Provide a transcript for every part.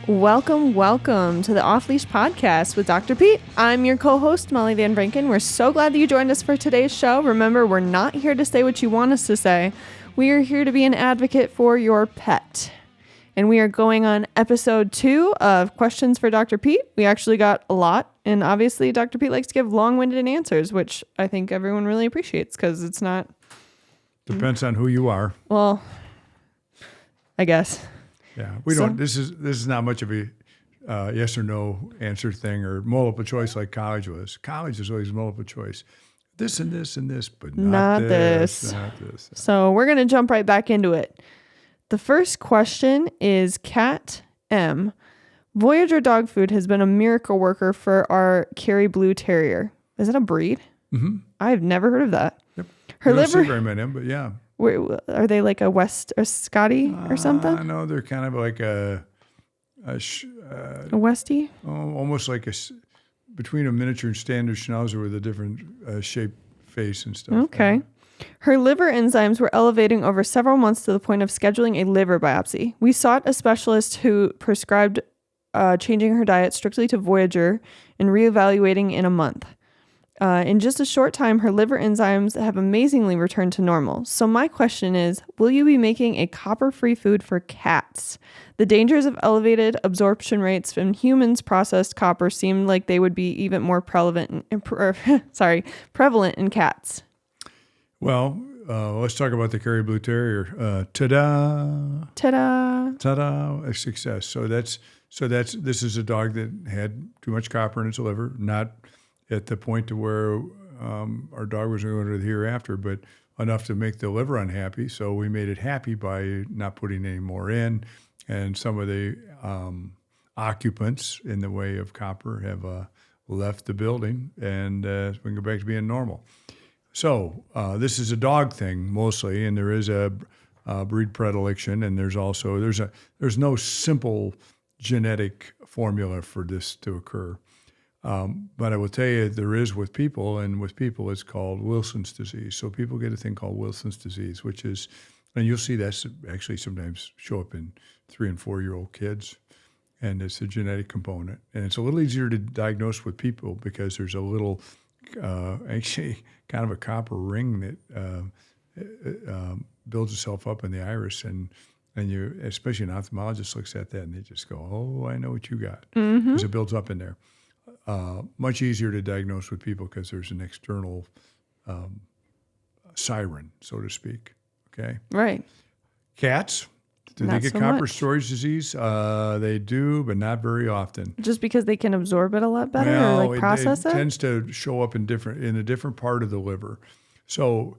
Welcome to the Off Leash Podcast with Dr. Pete. I'm your co-host, Molly Van Branken. We're so glad that you joined us for today's show. Remember, we're not here to say what you want us to say. We are here to be an advocate for your pet. And we are going on episode 2 of Questions for Dr. Pete. We actually got a lot. And obviously, Dr. Pete likes to give long-winded answers, which I think everyone really appreciates because it's not... Depends on who you are. Well, I guess. Yeah, we don't. This is not much of a yes or no answer thing or multiple choice like college was. College is always multiple choice. This and this and this, but not this. Not this. So we're gonna jump right back into it. The first question is Cat M. Voyager dog food has been a miracle worker for our Kerry Blue Terrier. Is it a breed? Mm-hmm. I've never heard of that. Yep. Her you don't liver. see very many, but yeah. Are they like a West or Scotty or something? No, they're kind of like a Westie? Almost like between a miniature and standard Schnauzer with a different shaped face and stuff. Okay. Her liver enzymes were elevating over several months to the point of scheduling a liver biopsy. We sought a specialist who prescribed changing her diet strictly to Voyager and reevaluating in a month. In just a short time, her liver enzymes have amazingly returned to normal. So my question is, will you be making a copper-free food for cats? The dangers of elevated absorption rates from humans processed copper seem like they would be even more prevalent in cats. Well, let's talk about the Kerry Blue Terrier. Ta-da! Ta-da! Ta-da! A success. So this is a dog that had too much copper in its liver, not at the point to where our dog was going to the hereafter, but enough to make the liver unhappy. So we made it happy by not putting any more in. And some of the occupants in the way of copper have left the building, and we can go back to being normal. So this is a dog thing mostly, and there is a breed predilection, and there's no simple genetic formula for this to occur. But I will tell you, there is with people, and with people it's called Wilson's disease. So people get a thing called Wilson's disease, which is, and you'll see that actually sometimes show up in 3- and 4-year-old kids, and it's a genetic component. And it's a little easier to diagnose with people because there's a little, actually kind of a copper ring that builds itself up in the iris, and you, especially an ophthalmologist looks at that and they just go, oh, I know what you got, because it builds up in there. Much easier to diagnose with people because there's an external siren, so to speak. Okay. Right. Cats, do they get copper storage disease? They do, but not very often. Just because they can absorb it a lot better or like process it? It tends to show up in a different part of the liver. So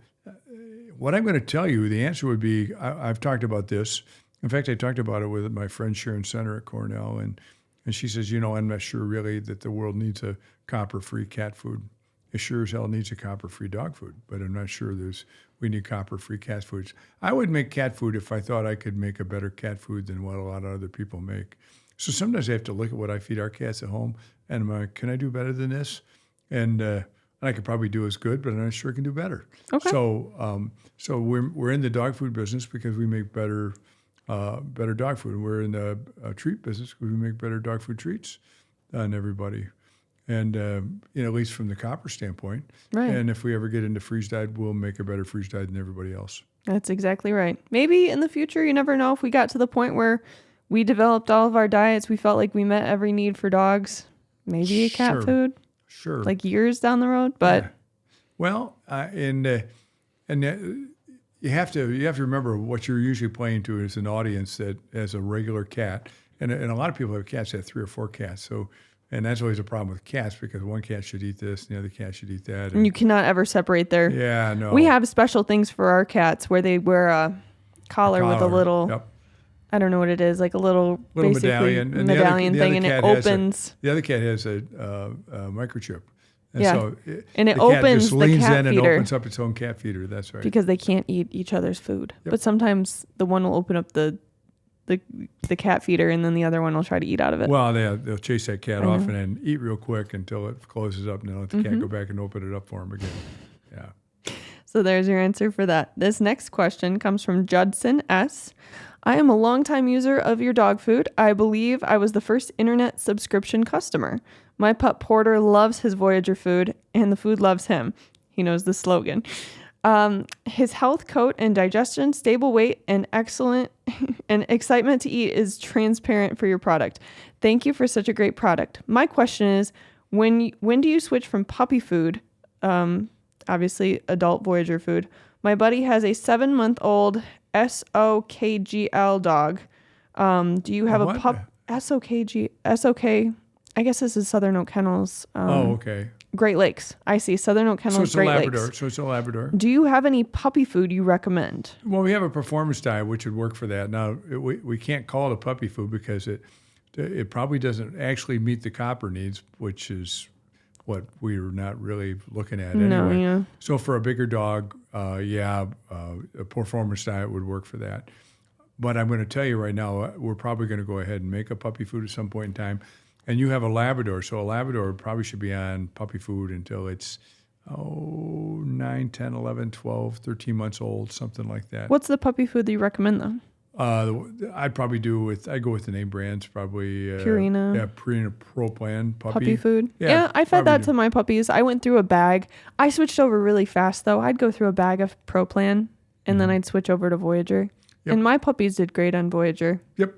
what I'm going to tell you, the answer would be, I've talked about this. In fact, I talked about it with my friend Sharon Center at Cornell, and she says, I'm not sure really that the world needs a copper-free cat food. It sure as hell needs a copper-free dog food, but I'm not sure we need copper-free cat foods. I would make cat food if I thought I could make a better cat food than what a lot of other people make. So sometimes I have to look at what I feed our cats at home, and I'm like, can I do better than this? And I could probably do as good, but I'm not sure I can do better. Okay. So we're in the dog food business because we make better dog food. We're in the treat business because we make better dog food treats than everybody. And, at least from the copper standpoint. Right. And if we ever get into freeze-dried, we'll make a better freeze-dried than everybody else. That's exactly right. Maybe in the future, you never know, if we got to the point where we developed all of our diets, we felt like we met every need for dogs, maybe a cat food. Sure. Like years down the road, but... Yeah. Well, you have to remember what you're usually playing to is an audience that has a regular cat, and a lot of people have cats that have 3 or 4 cats. So, and that's always a problem with cats because one cat should eat this, and the other cat should eat that. And you cannot ever separate their. Yeah, no. We have special things for our cats where they wear a collar with a little. Yep. I don't know what it is, like a little medallion thing, and it opens. The other cat has a microchip. And yeah, so and it the opens cat just leans the cat in feeder. And opens up its own cat feeder. That's right. Because they can't eat each other's food. Yep. But sometimes the one will open up the cat feeder, and then the other one will try to eat out of it. Well, they'll chase that cat off and then eat real quick until it closes up, and then let the cat go back and open it up for him again. Yeah. So there's your answer for that. This next question comes from Judson S. I am a longtime user of your dog food. I believe I was the first internet subscription customer. My pup Porter loves his Voyager food, and the food loves him. He knows the slogan. His health, coat, and digestion, stable weight, and excellent and excitement to eat is transparent for your product. Thank you for such a great product. My question is, when do you switch from puppy food, obviously adult Voyager food? My buddy has a 7-month-old SOKGL dog. Do you have a pup? SOK? I guess this is Southern Oak Kennels. Okay. Great Lakes. I see. Southern Oak Kennels, Great Lakes. So it's a Labrador. Do you have any puppy food you recommend? Well, we have a performance diet which would work for that. Now, we can't call it a puppy food because it probably doesn't actually meet the copper needs, which is what we're not really looking at anyway. No, yeah. So for a bigger dog, a performance diet would work for that. But I'm going to tell you right now, we're probably going to go ahead and make a puppy food at some point in time. And you have a Labrador, so a Labrador probably should be on puppy food until it's 9, 10, 11, 12, 13 months old, something like that. What's the puppy food that you recommend, though? I'd probably I'd go with the name brands, probably. Purina. Yeah, Purina Pro Plan puppy food. Yeah, I fed that to my puppies. I went through a bag. I switched over really fast, though. I'd go through a bag of Pro Plan, and then I'd switch over to Voyager. Yep. And my puppies did great on Voyager. Yep.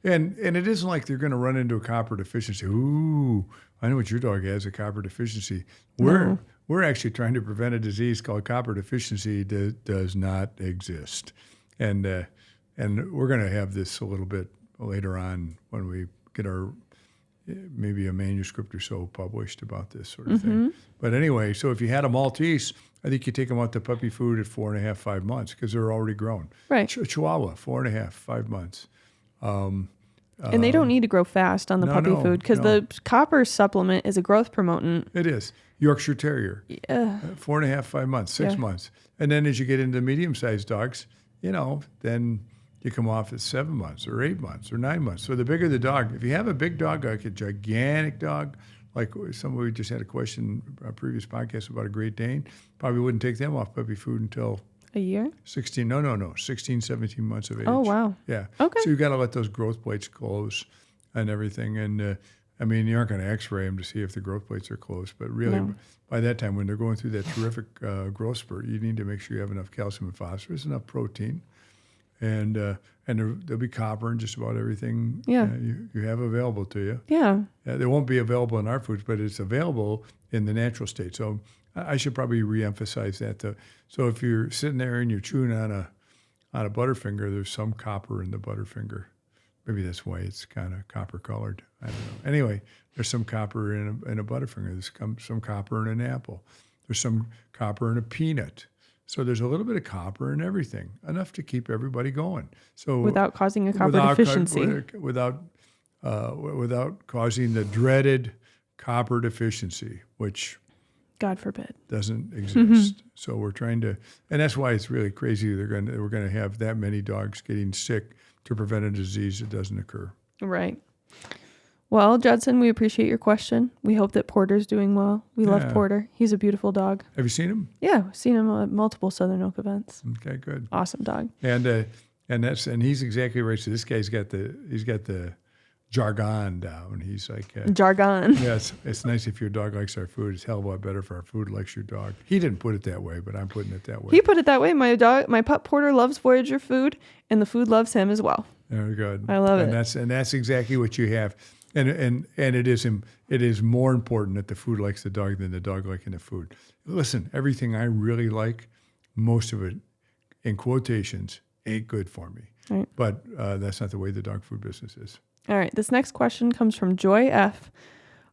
And it isn't like they're going to run into a copper deficiency. Ooh, I know what your dog has, a copper deficiency. We're actually trying to prevent a disease called copper deficiency that does not exist. And we're going to have this a little bit later on when we get our maybe a manuscript or so published about this sort of thing. But anyway, so if you had a Maltese, I think you take them out to puppy food at 4.5, 5 months because they're already grown. Right. Chihuahua, 4.5, 5 months. And they don't need to grow fast on the puppy food because the copper supplement is a growth promotant. It is. Yorkshire Terrier. Yeah. 4.5, 5 months, 6 months. And then as you get into medium-sized dogs, then you come off at 7 months or 8 months or 9 months. So the bigger the dog, if you have a big dog, like a gigantic dog, like we just had a question on a previous podcast about a Great Dane, probably wouldn't take them off puppy food until a year? 16, 17 months of age. Oh, wow. Yeah. Okay. So you've got to let those growth plates close and everything. And, you aren't going to x-ray them to see if the growth plates are closed. But really, by that time, when they're going through that terrific growth spurt, you need to make sure you have enough calcium and phosphorus, enough protein. And there'll be copper in just about everything you have available to you. Yeah. They won't be available in our foods, but it's available in the natural state. So I should probably reemphasize that. So if you're sitting there and you're chewing on a Butterfinger, there's some copper in the Butterfinger. Maybe that's why it's kind of copper colored. I don't know. Anyway, there's some copper in a Butterfinger. There's some copper in an apple. There's some copper in a peanut. So there's a little bit of copper in everything, enough to keep everybody going. So without causing a copper deficiency. Without causing the dreaded copper deficiency, which God forbid doesn't exist. So we're trying to, and that's why it's really crazy. We're going to have that many dogs getting sick to prevent a disease that doesn't occur. Right. Well, Judson, we appreciate your question. We hope that Porter's doing well. We love Porter. He's a beautiful dog. Have you seen him? Yeah, we've seen him at multiple Southern Oak events. Okay, good. Awesome dog. And he's exactly right. So this guy's got the jargon down. He's like jargon. Yeah, it's nice if your dog likes our food. It's a hell of a lot better if our food likes your dog. He didn't put it that way, but I'm putting it that way. He put it that way. My pup Porter loves Voyager food, and the food loves him as well. Very good. I love it. And that's exactly what you have. And it is more important that the food likes the dog than the dog liking the food. Listen, everything I really like, most of it, in quotations, ain't good for me. Right. But that's not the way the dog food business is. All right. This next question comes from Joy F.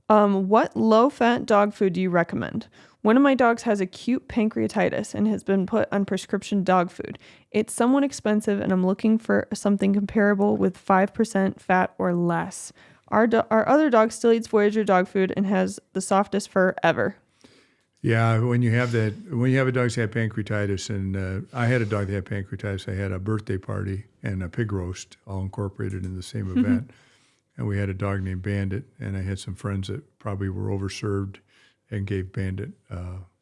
What low-fat dog food do you recommend? One of my dogs has acute pancreatitis and has been put on prescription dog food. It's somewhat expensive, and I'm looking for something comparable with 5% fat or less. Our other dog still eats Voyager dog food and has the softest fur ever. Yeah, when you have a dog that had pancreatitis, and I had a dog that had pancreatitis, I had a birthday party and a pig roast all incorporated in the same event. And we had a dog named Bandit, and I had some friends that probably were overserved and gave Bandit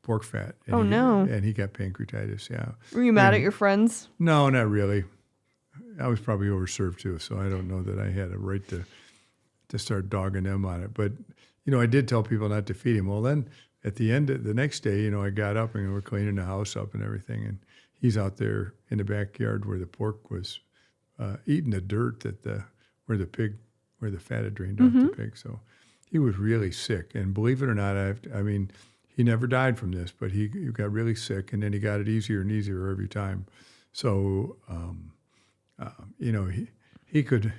pork fat. And no. And he got pancreatitis, yeah. Were you mad at your friends? No, not really. I was probably overserved too, so I don't know that I had a right to start dogging them on it. But, I did tell people not to feed him. Well, then at the end of the next day, I got up and we're cleaning the house up and everything. And he's out there in the backyard where the pork was eating the dirt where the fat had drained off the pig. So he was really sick. And believe it or not, he never died from this, but he got really sick, and then he got it easier and easier every time. So, he could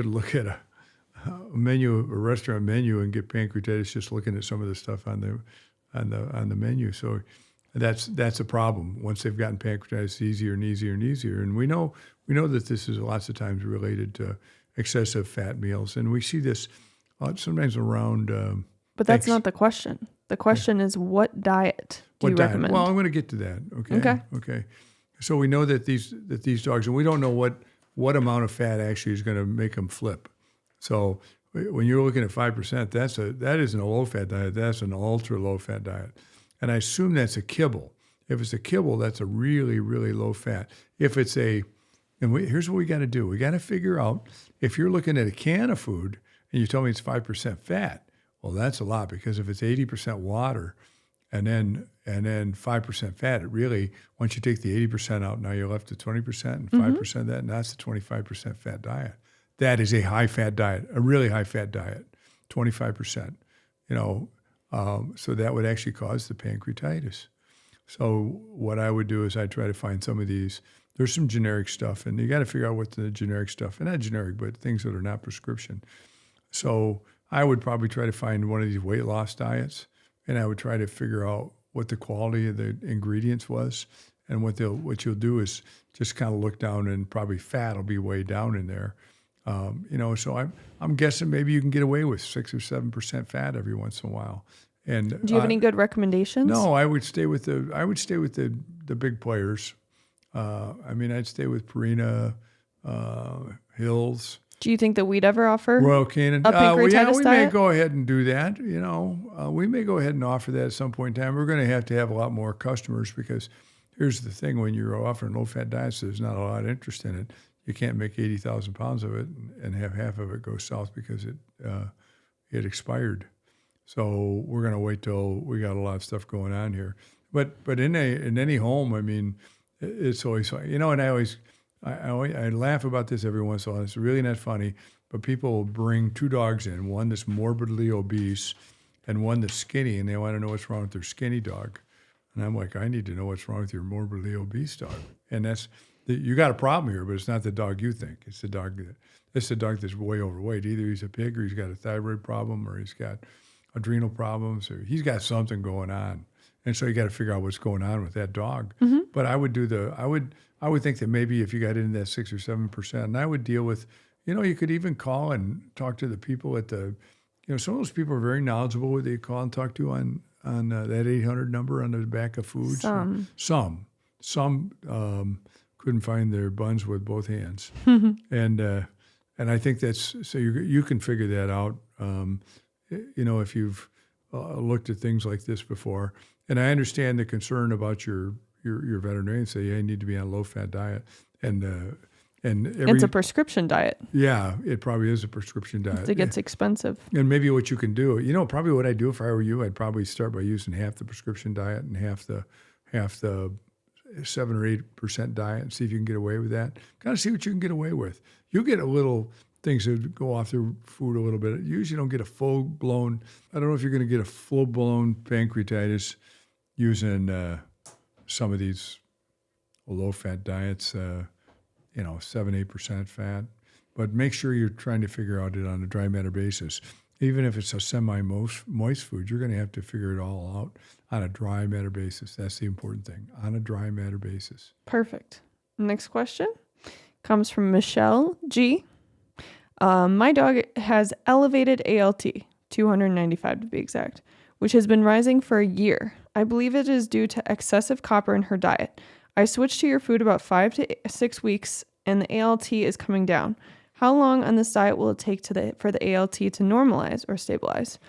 look at a restaurant menu and get pancreatitis just looking at some of the stuff on the menu. So that's a problem. Once they've gotten pancreatitis, it's easier and easier and easier. And we know that this is lots of times related to excessive fat meals, and we see this sometimes around. But that's not the question. The question is, what diet do you recommend? Well, I'm going to get to that. Okay. So we know that these dogs, and we don't know what amount of fat actually is going to make them flip. So when you're looking at 5%, that isn't a low-fat diet. That's an ultra-low-fat diet. And I assume that's a kibble. If it's a kibble, that's a really, really low fat. If it's here's what we got to do. We got to figure out, if you're looking at a can of food and you tell me it's 5% fat, well, that's a lot, because if it's 80% water and then 5% fat, it really, once you take the 80% out, now you're left to 20% and 5% of that, and that's the 25% fat diet. That is a high-fat diet, a really high-fat diet, 25%. So that would actually cause the pancreatitis. So what I would do is I try to find some of these. There's some generic stuff, and you got to figure out what the generic stuff, and not generic, but things that are not prescription. So I would probably try to find one of these weight loss diets, and I would try to figure out what the quality of the ingredients was. And what you'll do is just kind of look down, and probably fat will be way down in there. So I'm guessing maybe you can get away with 6 or 7% fat every once in a while. And do you have any good recommendations? No, I would stay with the big players. I'd stay with Purina, Hills. Do you think that we'd ever offer Royal Canin? a pancreatitis we diet? may go ahead and do that. We may go ahead and offer that at some point in time. We're going to have a lot more customers, because here's the thing: when you're offering low-fat diets, there's not a lot of interest in it. You can't make 80,000 pounds of it and have half of it go south because it expired. So we're going to wait till we got a lot of stuff going on here. But in any home, it's always, and I laugh about this every once in a while. It's really not funny, but people will bring two dogs in, one that's morbidly obese and one that's skinny, and they want to know what's wrong with their skinny dog. And I'm like, I need to know what's wrong with your morbidly obese dog. And you got a problem here, but it's not the dog you think. It's the dog that's way overweight. Either he's a pig, or he's got a thyroid problem, or he's got adrenal problems, or he's got something going on. And so you got to figure out what's going on with that dog. Mm-hmm. But I would think that maybe if you got into that 6 or 7%, and I would deal with, you could even call and talk to the people at some of those people are very knowledgeable. What they call and talk to on that 800 number on the back of foods. Some couldn't find their buns with both hands. And I think that's, so you can figure that out, if you've looked at things like this before. And I understand the concern about your veterinarian say, I need to be on a low-fat diet. And it's a prescription diet. Yeah, it probably is a prescription diet. It gets expensive. And maybe what you can do, probably what I'd do if I were you, I'd probably start by using half the prescription diet and half the 7 or 8% diet, and see if you can get away with that. Kind of see what you can get away with. You get a little things that go off their food a little bit. You usually don't get a full-blown, I don't know if you're going to get a full-blown pancreatitis using some of these low-fat diets, 7, 8% fat. But make sure you're trying to figure out it on a dry matter basis. Even if it's a semi-moist food, you're going to have to figure it all out on a dry matter basis. That's the important thing, on a dry matter basis. Perfect. Next question comes from Michelle G. My dog has elevated ALT, 295 to be exact, which has been rising for a year. I believe it is due to excessive copper in her diet. I switched to your food about 5 to 6 weeks, and the ALT is coming down. How long on this diet will it take for the ALT to normalize or stabilize?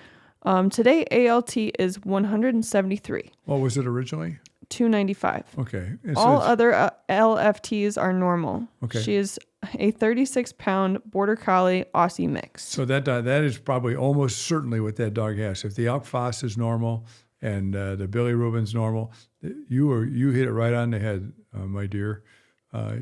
Today, ALT is 173. What was it originally? 295. Okay. And so All it's- other LFTs are normal. Okay. She is a 36-pound Border Collie Aussie mix. So that is probably almost certainly what that dog has. If the Elk Foss is normal and the Billy Rubin's normal, you hit it right on the head, my dear.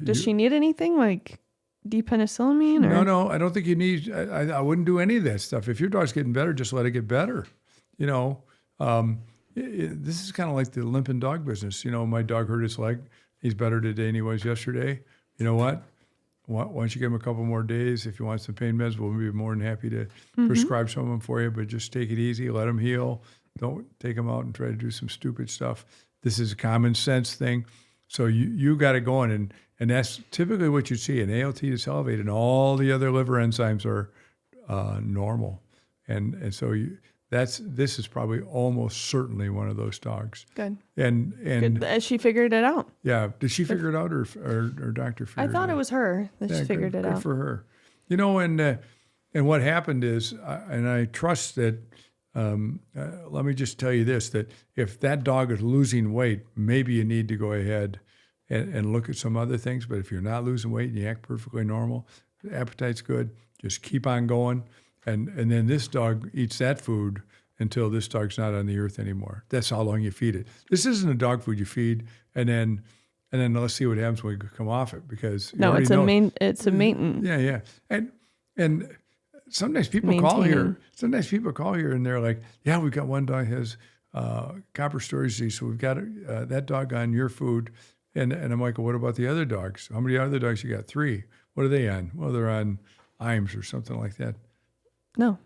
Does she need anything like depenicillamine? Or? No, I don't think you need. I wouldn't do any of that stuff. If your dog's getting better, just let it get better. You know, this is kind of like the limping dog business. You know, my dog hurt his leg. He's better today than he was yesterday. You know what? Why don't you give him a couple more days? If you want some pain meds, we'll be more than happy to prescribe some of them for you. But just take it easy. Let him heal. Don't take him out and try to do some stupid stuff. This is a common sense thing. So you got it going. And that's typically what you see. An ALT is elevated, and all the other liver enzymes are normal. And so this is probably almost certainly one of those dogs. Good. And Good. She figured it out. Yeah, did she figure it out, or doctor figured it out? I thought it was her that she figured it out. Good for her. You know, and what happened is, and I trust that. Let me just tell you this: that if that dog is losing weight, maybe you need to go ahead and look at some other things. But if you're not losing weight and you act perfectly normal, the appetite's good, just keep on going. And then this dog eats that food until this dog's not on the earth anymore. That's how long you feed it. This isn't a dog food you feed and then let's see what happens when we come off it, because it's a maintenance. Yeah. And sometimes people call here. Sometimes people call here and they're like, "Yeah, we've got one dog has copper storage disease, so we've got that dog on your food." And I'm like, well, "What about the other dogs? How many other dogs you got?" 3. What are they on? Well, they're on IAMS or something like that. No,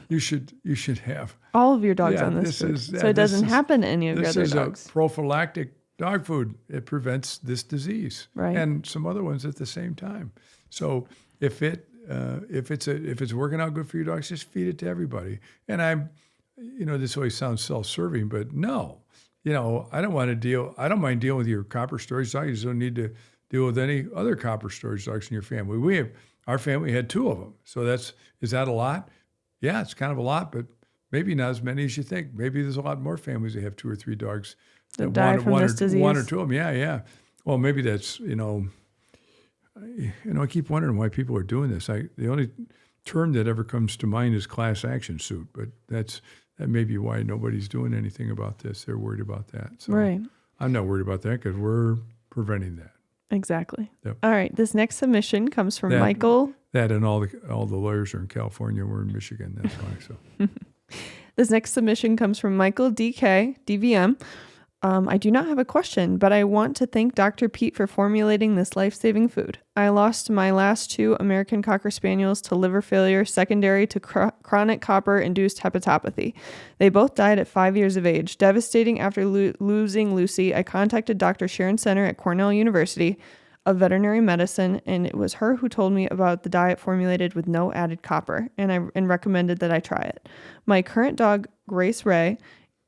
you should have all of your dogs on this food, so it doesn't happen to any of your other dogs. This is a prophylactic dog food. It prevents this disease, right, and some other ones at the same time. So if it's working out good for your dogs, just feed it to everybody. And this always sounds self-serving, but no, I don't mind dealing with your copper storage dog. You just don't need to deal with any other copper storage dogs in your family. Our family had 2 of them. So is that a lot? Yeah, it's kind of a lot, but maybe not as many as you think. Maybe there's a lot more families that have 2 or 3 dogs that die from this disease. 1 or 2 of them. Yeah. Well, maybe that's, I keep wondering why people are doing this. The only term that ever comes to mind is class action suit, but that may be why nobody's doing anything about this. They're worried about that. So right. I'm not worried about that because we're preventing that. Exactly. Yep. All right. This next submission comes from Michael. That and all the lawyers are in California. We're in Michigan. That's why. So. This next submission comes from Michael DK, DVM. I do not have a question, but I want to thank Dr. Pete for formulating this life-saving food. I lost my last 2 American Cocker Spaniels to liver failure secondary to chronic copper-induced hepatopathy. They both died at 5 years of age. Devastating after losing Lucy, I contacted Dr. Sharon Center at Cornell University of Veterinary Medicine, and it was her who told me about the diet formulated with no added copper, and recommended that I try it. My current dog, Grace Ray,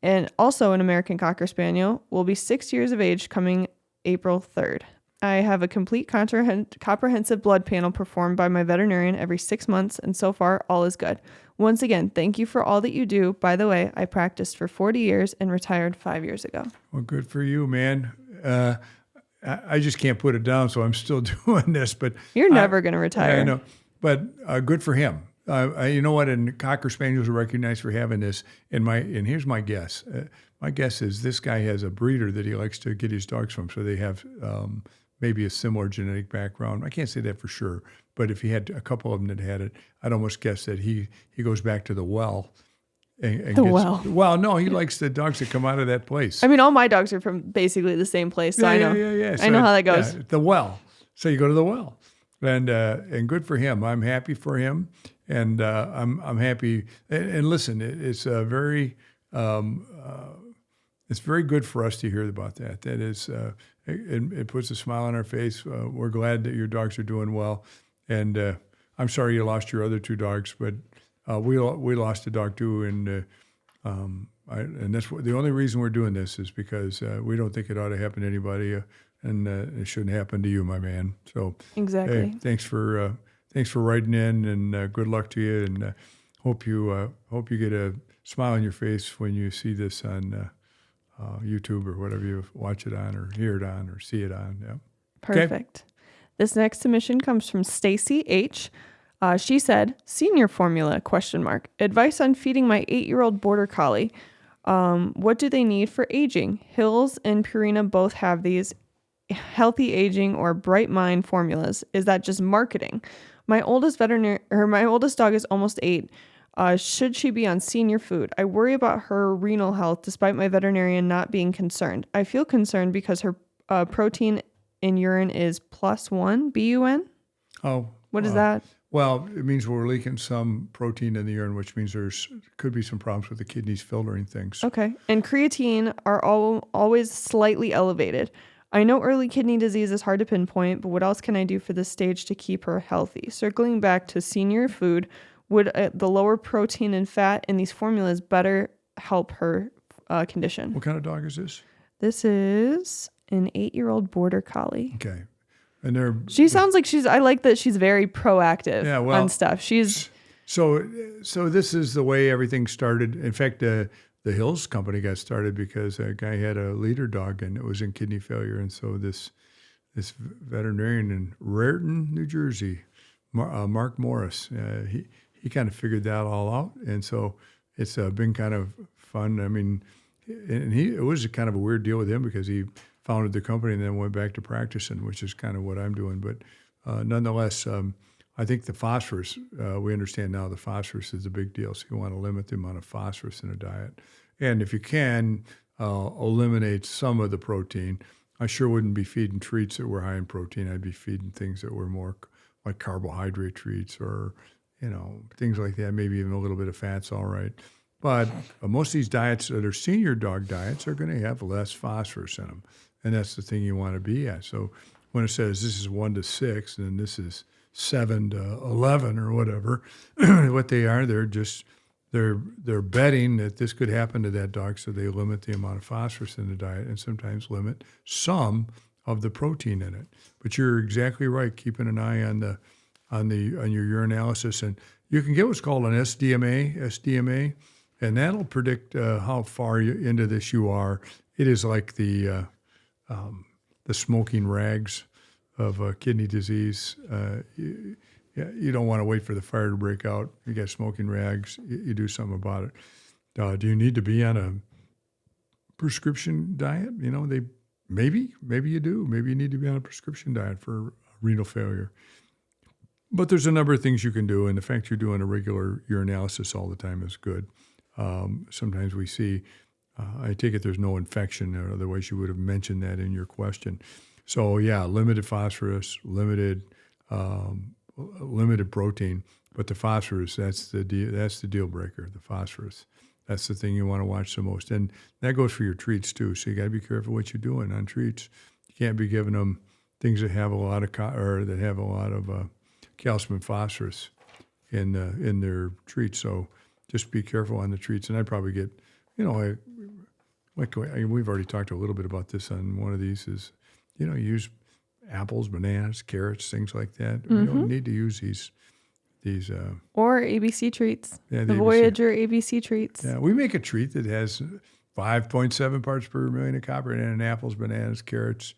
and also an American Cocker Spaniel, will be 6 years of age coming April 3rd. I have a complete comprehensive blood panel performed by my veterinarian every 6 months, and so far, all is good. Once again, thank you for all that you do. By the way, I practiced for 40 years and retired 5 years ago. Well, good for you, man. I just can't put it down, so I'm still doing this. But you're never going to retire. I know, but good for him. You know what? And Cocker Spaniels are recognized for having this. And here's my guess. My guess is this guy has a breeder that he likes to get his dogs from, so they have maybe a similar genetic background. I can't say that for sure, but if he had a couple of them that had it, I'd almost guess that he goes back to the well. Well, no, he likes the dogs that come out of that place. I mean, all my dogs are from basically the same place, so I know. Yeah. I know how that goes. Yeah, the well. So you go to the well, and good for him. I'm happy for him, and I'm happy. And listen, it's very good for us to hear about that. That is, it puts a smile on our face. We're glad that your dogs are doing well, and I'm sorry you lost your other 2 dogs, but. We lost a dog too, and that's the only reason we're doing this is because we don't think it ought to happen to anybody, and it shouldn't happen to you, my man. So exactly. Hey, thanks for writing in, and good luck to you, and hope you get a smile on your face when you see this on YouTube or whatever you watch it on or hear it on or see it on. Yeah. Perfect. Okay. This next submission comes from Stacy H. She said, "Senior formula, ? Advice on feeding my 8-year-old border collie. What do they need for aging? Hills and Purina both have these healthy aging or bright mind formulas. Is that just marketing? My oldest dog is almost 8. Should she be on senior food? I worry about her renal health despite my veterinarian not being concerned. I feel concerned because her protein in urine is +1 BUN." Oh. What is that? Well, it means we're leaking some protein in the urine, which means could be some problems with the kidneys filtering things. Okay. And creatine are always slightly elevated. I know early kidney disease is hard to pinpoint, but what else can I do for this stage to keep her healthy? Circling back to senior food, would the lower protein and fat in these formulas better help her condition? What kind of dog is this? This is an 8-year-old border collie. Okay. And she sounds like I like that she's very proactive on stuff. So this is the way everything started. In fact, the Hills company got started because a guy had a leader dog and it was in kidney failure. And so this veterinarian in Raritan, New Jersey, Mark Morris, he kind of figured that all out. And so it's been kind of fun. I mean, and it was a kind of a weird deal with him because he founded the company and then went back to practicing, which is kind of what I'm doing. But nonetheless, I think the phosphorus, we understand now the phosphorus is a big deal. So you want to limit the amount of phosphorus in a diet. And if you can, eliminate some of the protein. I sure wouldn't be feeding treats that were high in protein. I'd be feeding things that were more like carbohydrate treats or, things like that. Maybe even a little bit of fat's all right. But most of these diets that are senior dog diets are going to have less phosphorus in them. And that's the thing you want to be at. So when it says this is 1 to 6 and this is 7 to 11 or whatever, what they are, they're betting that this could happen to that dog, so they limit the amount of phosphorus in the diet and sometimes limit some of the protein in it. But you're exactly right, keeping an eye on your urinalysis, and you can get what's called an SDMA, and that'll predict how far into this you are. It is like the smoking rags of kidney disease. You don't want to wait for the fire to break out. You got smoking rags. You do something about it. Do you need to be on a prescription diet? Maybe you do. Maybe you need to be on a prescription diet for renal failure. But there's a number of things you can do, and the fact you're doing a regular urinalysis all the time is good. Sometimes we see, I take it there's no infection, or otherwise you would have mentioned that in your question. So yeah, limited phosphorus, limited protein, but the phosphorus, that's the deal breaker, the phosphorus. That's the thing you want to watch the most. And that goes for your treats too. So you got to be careful what you're doing on treats. You can't be giving them things that have a lot of calcium and phosphorus in their treats. So just be careful on the treats. And I'd probably get, we've already talked a little bit about this on one of these is, you use apples, bananas, carrots, things like that. Mm-hmm. We don't need to use these or ABC treats. Yeah, the ABC. Voyager ABC treats. Yeah, we make a treat that has 5.7 parts per million of copper in apples, bananas, carrots,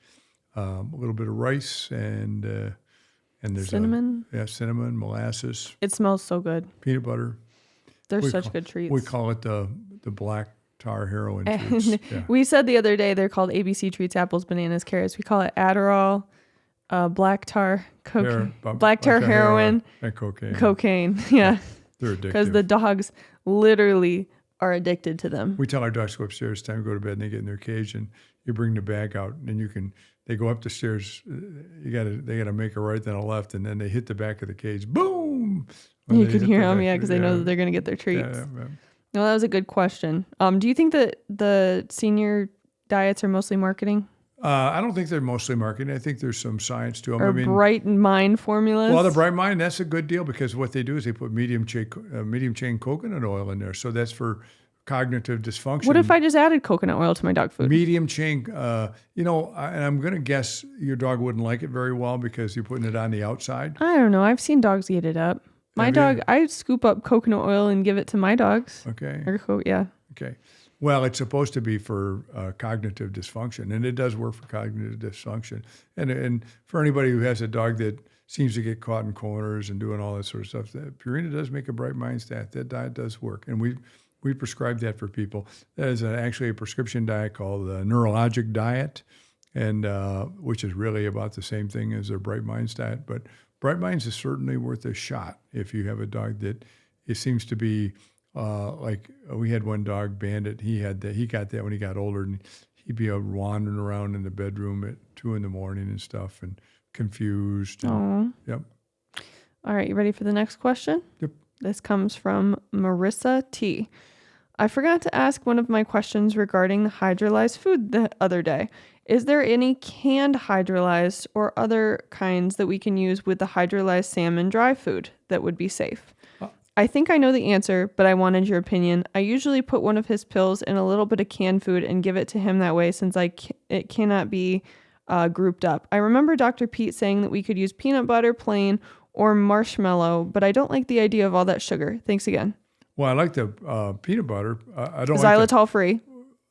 a little bit of rice, and there's cinnamon. Cinnamon, molasses. It smells so good. Peanut butter. They're such good treats. We call it the black tar heroin treats. Yeah. We said the other day they're called ABC treats, apples, bananas, carrots. We call it Adderall, black tar, cocaine, black tar heroin, and cocaine. Cocaine, yeah. They're addictive. Because the dogs literally are addicted to them. We tell our dogs to go upstairs, time to go to bed, and they get in their cage, and you bring the bag out, and they go up the stairs. They gotta make a right then a left, and then they hit the back of the cage. Boom! You can hear them, because they know that they're gonna get their treats. Yeah. Well, that was a good question. Do you think that the senior diets are mostly marketing? I don't think they're mostly marketing. I think there's some science to them. Or bright mind formulas? Well, the bright mind, that's a good deal because what they do is they put medium chain coconut oil in there. So that's for cognitive dysfunction. What if I just added coconut oil to my dog food? Medium chain, and I'm going to guess your dog wouldn't like it very well because you're putting it on the outside. I don't know. I've seen dogs eat it up. My dog, I scoop up coconut oil and give it to my dogs. Okay. Yeah. Okay. Well, it's supposed to be for cognitive dysfunction, and it does work for cognitive dysfunction. And for anybody who has a dog that seems to get caught in corners and doing all that sort of stuff, that Purina does make a bright mind stat. That diet does work, and we prescribe that for people. That is actually a prescription diet called the neurologic diet, and which is really about the same thing as their bright minds diet. But bright minds is certainly worth a shot if you have a dog that it seems to be. Like we had one dog, Bandit. He got that when he got older, and he'd be wandering around in the bedroom at 2 a.m. and stuff, and confused. And, yep. All right, you ready for the next question? Yep. This comes from Marissa T. I forgot to ask one of my questions regarding the hydrolyzed food the other day. Is there any canned hydrolyzed or other kinds that we can use with the hydrolyzed salmon dry food that would be safe? I think I know the answer, but I wanted your opinion. I usually put one of his pills in a little bit of canned food and give it to him that way since it cannot be grouped up. I remember Dr. Pete saying that we could use peanut butter plain or marshmallow, but I don't like the idea of all that sugar. Thanks again. Well, I like the peanut butter. I don't xylitol free.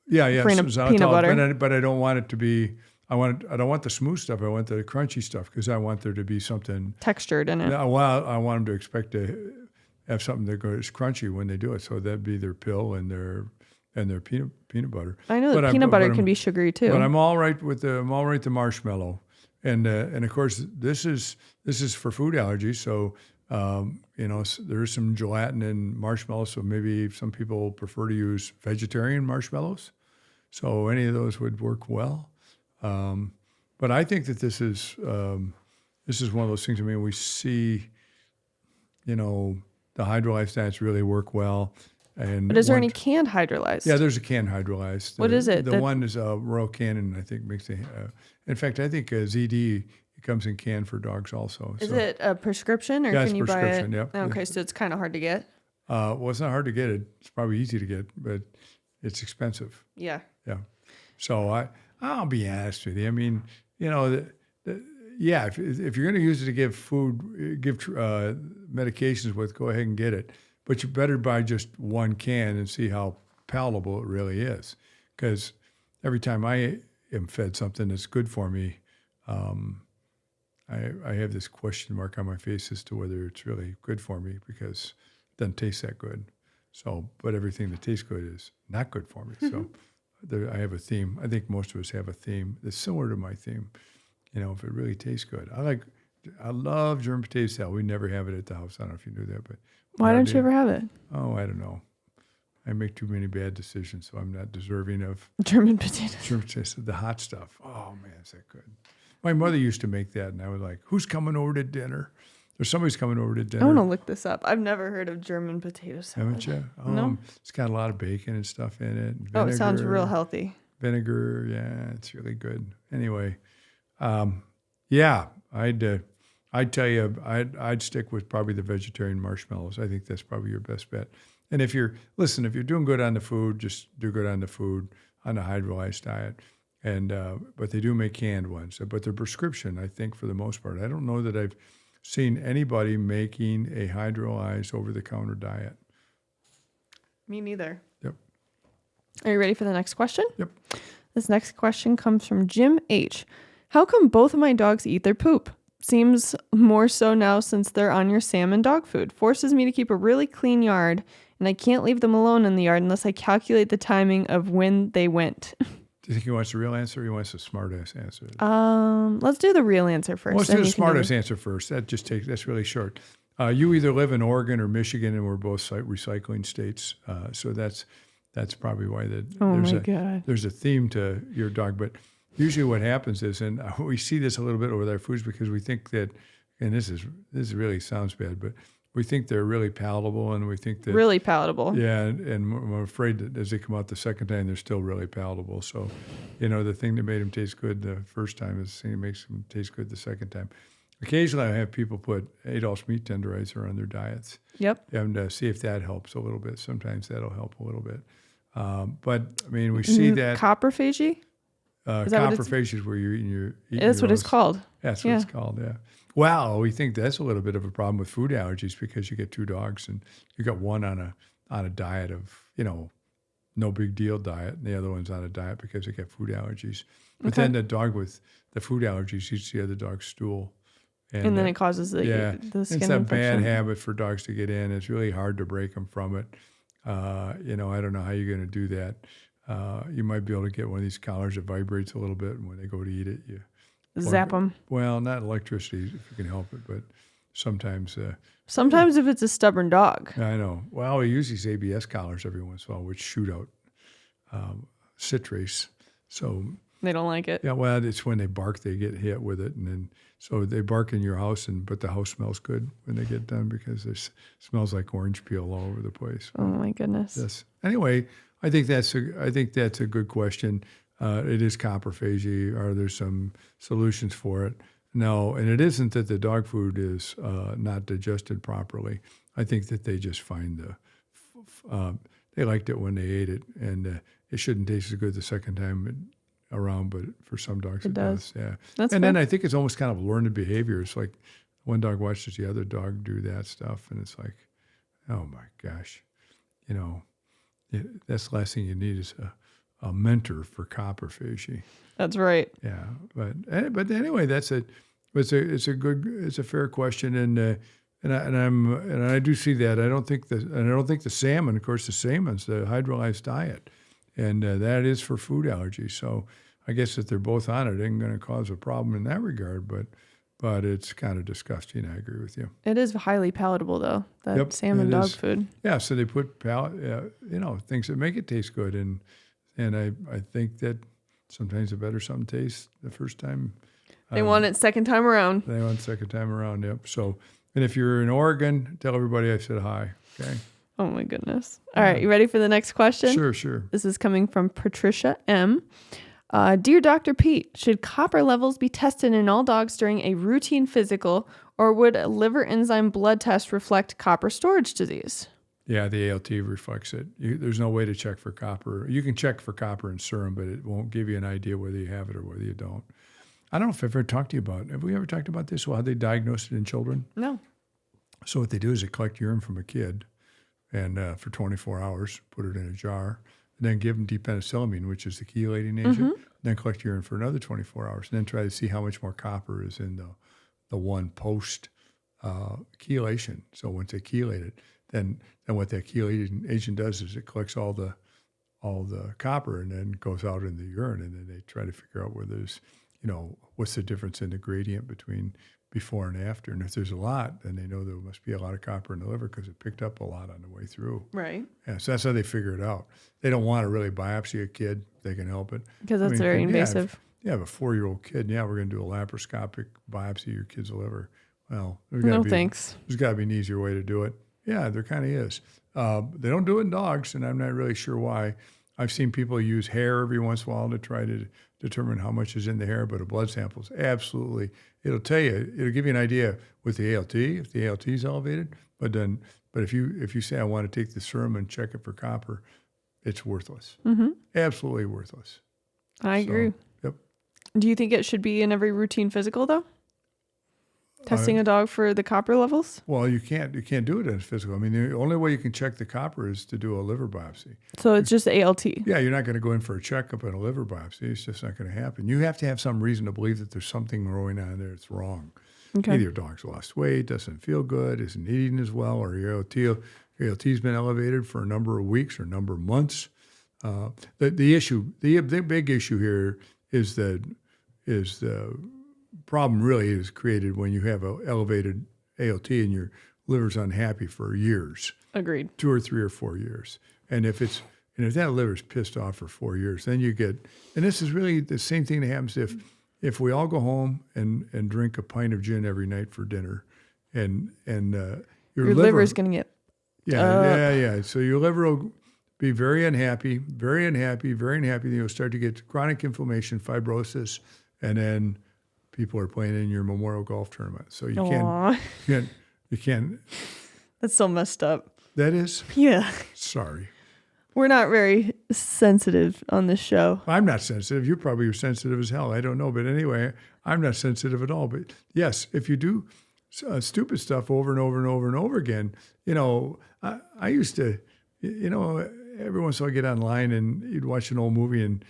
Yeah, xylitol, peanut butter. But I don't want it to be. I don't want the smooth stuff. I want the crunchy stuff because I want there to be something textured in it. Well, I want them to expect to have something that goes crunchy when they do it. So that'd be their pill and their peanut butter. I know that peanut butter can be sugary too. But I'm all right with the marshmallow, and of course this is for food allergies. So there's some gelatin in marshmallows. So maybe some people prefer to use vegetarian marshmallows. So any of those would work well. But I think that this is one of those things. I mean, we see, the hydrolyzed diets really work well. But is there any canned hydrolyzed? Yeah, there's a canned hydrolyzed. What is it? The one is Royal Canin, I think, makes the. In fact, I think ZD it comes in can for dogs also. Is it a prescription or can you buy it? Yep. Okay, so it's kind of hard to get. Well, it's not hard to get. It's probably easy to get, but it's expensive. Yeah. Yeah. So I'll be honest with you. I mean, if you're going to use it to give medications with, go ahead and get it. But you better buy just one can and see how palatable it really is. Because every time I am fed something that's good for me, I have this question mark on my face as to whether it's really good for me because it doesn't taste that good. So, but everything that tastes good is not good for me. So I have a theme. I think most of us have a theme that's similar to my theme. If it really tastes good. I love German potato salad. We never have it at the house. I don't know if you knew that, but why don't you ever have it? Oh, I don't know. I make too many bad decisions, so I'm not deserving of German potatoes. German potatoes, the hot stuff. Oh man, is that good? My mother used to make that, and I was like, "Who's coming over to dinner?" There's somebody's coming over to dinner. I want to look this up. I've never heard of German potato salad. Haven't you? No. It's got a lot of bacon and stuff in it. Vinegar, it sounds real healthy. Vinegar, yeah, it's really good. Anyway, I'd tell you, I'd stick with probably the vegetarian marshmallows. I think that's probably your best bet. And if you're doing good on the food, just do good on the food, on the hydrolyzed diet. And but they do make canned ones. But they're prescription, I think, for the most part. I don't know that I've seen anybody making a hydrolyzed over-the-counter diet. Me neither. Yep. Are you ready for the next question? Yep. This next question comes from Jim H. How come both of my dogs eat their poop? Seems more so now since they're on your salmon dog food. Forces me to keep a really clean yard, and I can't leave them alone in the yard unless I calculate the timing of when they went. Do you think he wants the real answer or he wants the smart-ass answer? Let's do the real answer first. Let's do the smart-ass answer first. That's really short. You either live in Oregon or Michigan, and we're both recycling states. So that's probably why there's a theme to your dog. But usually what happens is, and we see this a little bit with our foods because we think that, and this really sounds bad, but we think they're really palatable, and we think that really palatable. Yeah, and I'm afraid that as they come out the second time, they're still really palatable. So, the thing that made them taste good the first time is the thing that makes them taste good the second time. Occasionally, I have people put Adolph's meat tenderizer on their diets. Yep. And see if that helps a little bit. Sometimes that'll help a little bit. But I mean, we see that coprophagy. Coprophagy is where you're eating that's what it's called. That's what it's called, yeah. Well, we think that's a little bit of a problem with food allergies because you get two dogs and you got one on a diet of, no big deal diet, and the other one's on a diet because they get food allergies. But Okay. then the dog with the food allergies eats the other dog's stool. And then it causes the It's skin a bad infection. habit for dogs to get in. It's really hard to break them from it. I don't know how you're going to do that. You might be able to get one of these collars that vibrates a little bit, and when they go to eat it, you Zap them. Well, not electricity if you can help it, but sometimes. Sometimes if it's a stubborn dog. I know. Well, we use these ABS collars every once in a while, which shoot out citrates. So They don't like it. yeah, well, it's when they bark, they get hit with it, and then so they bark in your house, but the house smells good when they get done because it smells like orange peel all over the place. Oh my goodness. Yes. Anyway, I think that's a good question. It is coprophagy. Are there some solutions for it? No, and it isn't that the dog food is not digested properly. I think that they just find they liked it when they ate it, and it shouldn't taste as good the second time around, but for some dogs it does. Yeah. That's and fair. then I think it's almost kind of learned behavior. It's like one dog watches the other dog do that stuff, and it's like, oh my gosh, that's the last thing you need is a mentor for coprophagy. That's right. Yeah, but anyway, it's a fair question, and I do see that. I don't think the salmon, of course, the salmon's the hydrolyzed diet, and that is for food allergies. So I guess if they're both on it ain't going to cause a problem in that regard, but it's kind of disgusting. I agree with you. It is highly palatable though. That Yep, salmon it dog is. food. Yeah, so they put things that make it taste good, and I think that sometimes the better something tastes the first time. They want it second time around. They want it second time around. Yep. So, and if you're in Oregon, tell everybody I said hi. Okay. Oh my goodness. All right, you ready for the next question? Sure. This is coming from Patricia M. Dear Dr. Pete, should copper levels be tested in all dogs during a routine physical, or would a liver enzyme blood test reflect copper storage disease? Yeah, the ALT reflects it. There's no way to check for copper. You can check for copper in serum, but it won't give you an idea whether you have it or whether you don't. I don't know if I've ever talked to you about it. Have we ever talked about this? Well, how they diagnose it in children? No. So what they do is they collect urine from a kid, and for 24 hours, put it in a jar, and then give them depenicillamine, which is the chelating agent, then collect urine for another 24 hours, and then try to see how much more copper is in the one post chelation. So once they chelate it, then what that chelating agent does is it collects all the copper and then goes out in the urine, and then they try to figure out where there's, what's the difference in the gradient between before and after. And if there's a lot, then they know there must be a lot of copper in the liver because it picked up a lot on the way through. Right. Yeah, so that's how they figure it out. They don't want to really biopsy a kid if they can help it. Because that's very invasive. Yeah, if a 4-year-old kid, we're going to do a laparoscopic biopsy of your kid's liver. Well, Thanks. There's got to be an easier way to do it. Yeah, there kind of is. They don't do it in dogs, and I'm not really sure why. I've seen people use hair every once in a while to try to determine how much is in the hair, but a blood sample is absolutely, it'll give you an idea with the ALT, if the ALT is elevated, but if you say I want to take the serum and check it for copper, it's worthless. Mm-hmm. Absolutely worthless. I agree. Yep. Do you think it should be in every routine physical though? Testing a dog for the copper levels? Well, you can't do it in physical. I mean, the only way you can check the copper is to do a liver biopsy. So it's just ALT. Yeah, you're not going to go in for a checkup and a liver biopsy. It's just not going to happen. You have to have some reason to believe that there's something going on there that's wrong. Okay. Either your dog's lost weight, doesn't feel good, isn't eating as well, or your ALT's been elevated for a number of weeks or a number of months. The big issue here is the problem really is created when you have an elevated ALT and your liver's unhappy for years. Agreed. 2 or 3 or 4 years. And if that liver's pissed off for 4 years, then you get, and this is really the same thing that happens if we all go home and drink a pint of gin every night for dinner, and your liver's going to get yeah. So your liver will be very unhappy. Then you'll start to get chronic inflammation, fibrosis, and then people are playing in your Memorial Golf tournament. So you can't. That's so messed up. That is? Yeah. Sorry. We're not very sensitive on this show. I'm not sensitive. You probably are sensitive as hell. I don't know. But anyway, I'm not sensitive at all. But yes, if you do stupid stuff over and over and over and over again, I used to, every once in a while I get online and you'd watch an old movie and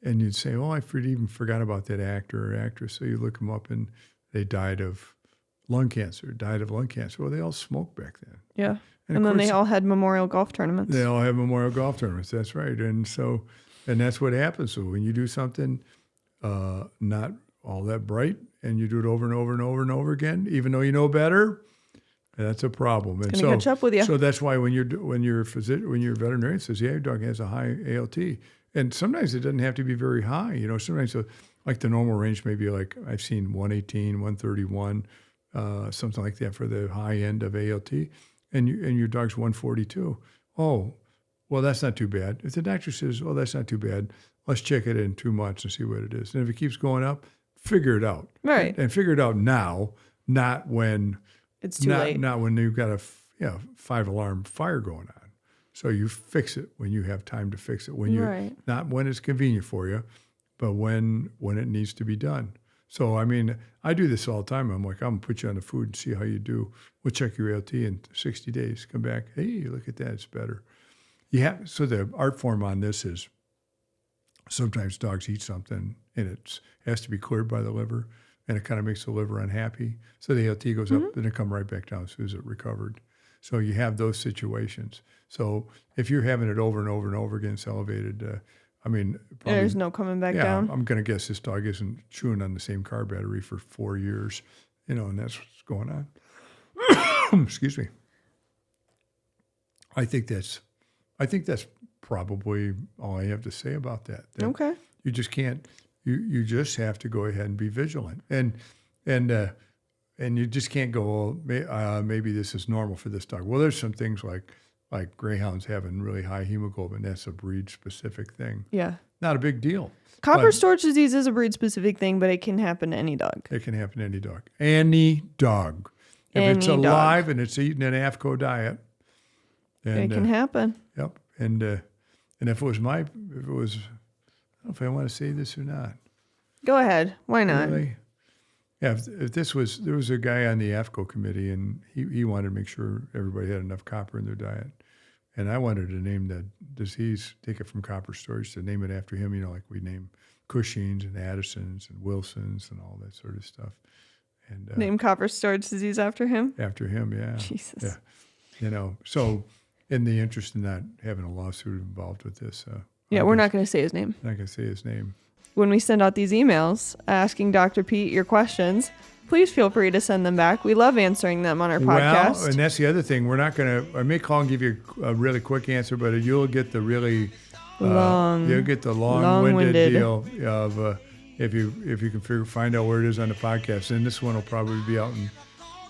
you'd say, oh, I even forgot about that actor or actress. So you look them up and they died of lung cancer. Well, they all smoked back then. Yeah. And And then course, they all had memorial golf tournaments. they all have memorial golf tournaments. That's right. And that's what happens. So when you do something not all that bright and you do it over and over and over and over again, even though you know better, that's a problem. And It's gonna catch up with you. So that's why when your veterinarian says, yeah, your dog has a high ALT, and sometimes it doesn't have to be very high. You know, sometimes like the normal range may be like I've seen 118, 131, something like that for the high end of ALT, and your dog's 142. Oh, well, that's not too bad. If the doctor says, oh, that's not too bad, let's check it in 2 months and see what it is. And if it keeps going up, figure it out. Right. And figure it out now, not when It's too late. Not when you've got a 5-alarm fire going on. So you fix it when you have time to fix it. Right. Not when it's convenient for you, but when it needs to be done. So I mean, I do this all the time. I'm like, I'm gonna put you on the food and see how you do. We'll check your ALT in 60 days. Come back. Hey, look at that. It's better. So the art form on this is sometimes dogs eat something and it has to be cleared by the liver, and it kind of makes the liver unhappy. So the ALT goes up, then it comes right back down as soon as it recovered. So you have those situations. So if you're having it over and over and over again, it's elevated. Probably, There's no coming back down. I'm going to guess this dog isn't chewing on the same car battery for 4 years, and that's what's going on. Excuse me. I think that's probably all I have to say about that. Okay. You just can't. You just have to go ahead and be vigilant, and you just can't go. Oh, maybe this is normal for this dog. Well, there's some things like greyhounds having really high hemoglobin. That's a breed specific thing. Yeah. Not a big deal. Copper storage disease is a breed specific thing, but it can happen to any dog. It can happen to any dog. Any dog. If it's alive and it's eating an AFCO diet, It can happen. Yep. And if it was, I don't know if I want to say this or not. Go ahead. Why not? Really? Yeah. If there was a guy on the AFCO committee, and he wanted to make sure everybody had enough copper in their diet, and I wanted to name the disease, take it from copper storage to name it after him. Like we name Cushing's and Addison's and Wilson's and all that sort of stuff. And Name copper storage disease after him? After him, yeah. Jesus. Yeah. So in the interest of not having a lawsuit involved with this. We're not going to say his name. Not going to say his name. When we send out these emails asking Dr. Pete your questions, please feel free to send them back. We love answering them on our podcast. Well, and that's the other thing. We're not going to, I may call and give you a really quick answer, but you'll get the really you'll get the long-winded deal of if you can find out where it is on the podcast. And this one will probably be out in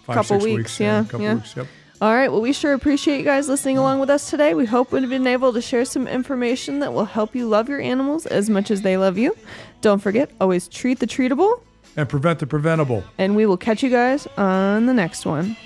5-6 weeks. Yeah. Couple weeks, yep. All right. Well, we sure appreciate you guys listening along with us today. We hope we've been able to share some information that will help you love your animals as much as they love you. Don't forget, always treat the treatable. And prevent the preventable. And we will catch you guys on the next one.